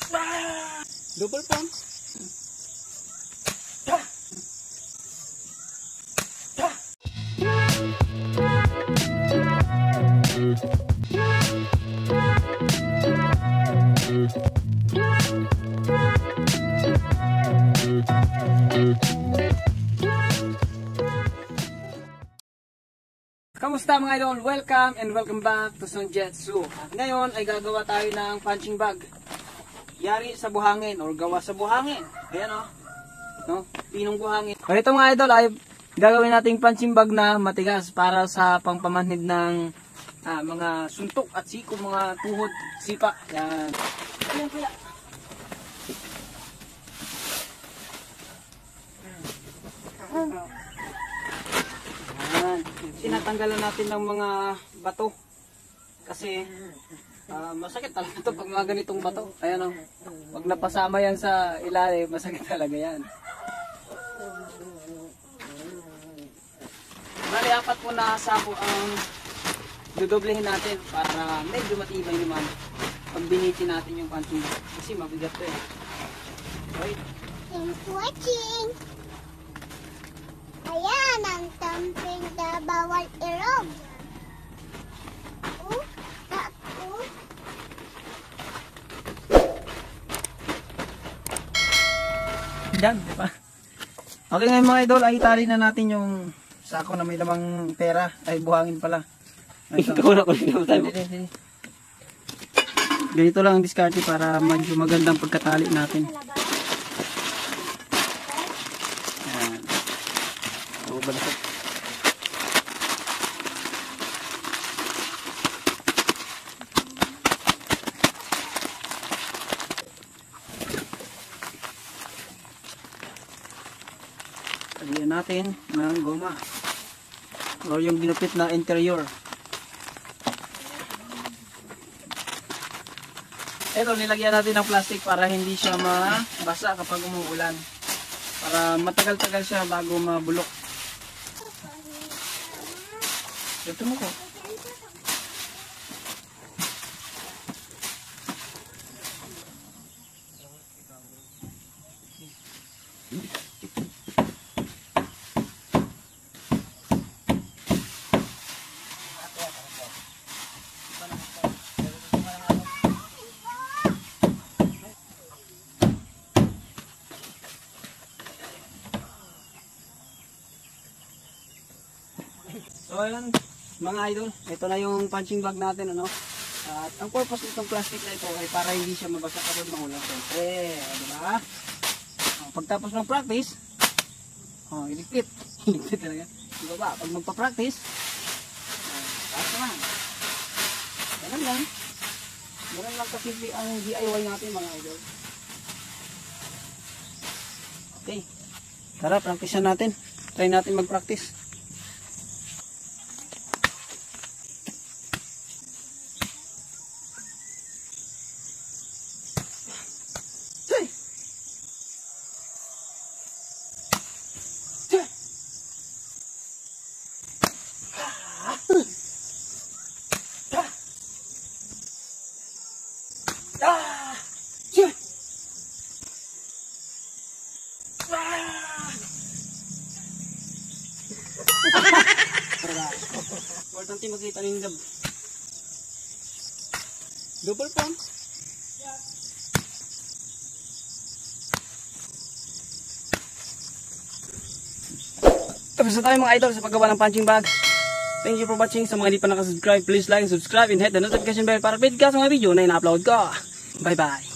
Double pump. Kamusta mga idol? Welcome and welcome back to Sonjetsu. At ngayon ay gagawa tayo ng punching bag. Yari sa buhangin or gawa sa buhangin. Ayan o. No? Pinong buhangin. Pero ito mga idol ay gagawin nating punching bag na matigas para sa pangpamanhid ng mga suntok at siko, mga tuhod, sipa. Yan. Ayan kaya. Tinatanggalan natin ng mga bato kasi masakit talaga ito pag mga ganitong bato. Ayan o, pag napasama yan sa ilalim, masakit talaga yan. Bali, 4 po na sako ang dudoblehin natin para medyo matibay naman pag binitin natin yung punching bag kasi mabigat ito eh. Right? Thanks for watching! Ayan ang tamping na bawal irog. Yan, diba? Okay ngayon mga idol, ay itali na natin yung sako na may lamang pera. Ay, buhangin pala. Ganito lang ang diskarte para medyo magandang pagkatali natin. Lagyan natin ng goma o yung ginupit na interior. Ito, nilagyan natin ng plastic para hindi siya mabasa kapag umuulan, para matagal-tagal siya bago mabulok. Ito mo ko. So ayan mga idol, ito na yung punching bag natin, ano. At ang purpose nitong plastic na ito ay para hindi siya mabasa kapag maulan. Siyempre, diba? Pagtapos ng practice, iligpit. Iligpit talaga. Diba ba? Pag magpa-practice, taas naman. Ganun lang. Ganun lang kasimple ang DIY natin mga idol. Okay. Tara, practice natin. Try natin mag-practice. Importante makita rin yung double pump. Tapos na tayo mga idol sa paggawa ng punching bag. Thank you for watching. Sa mga hindi pa nakasubscribe, please like and subscribe and hit the notification bell para update ka sa mga video na ina-upload ko. Bye bye.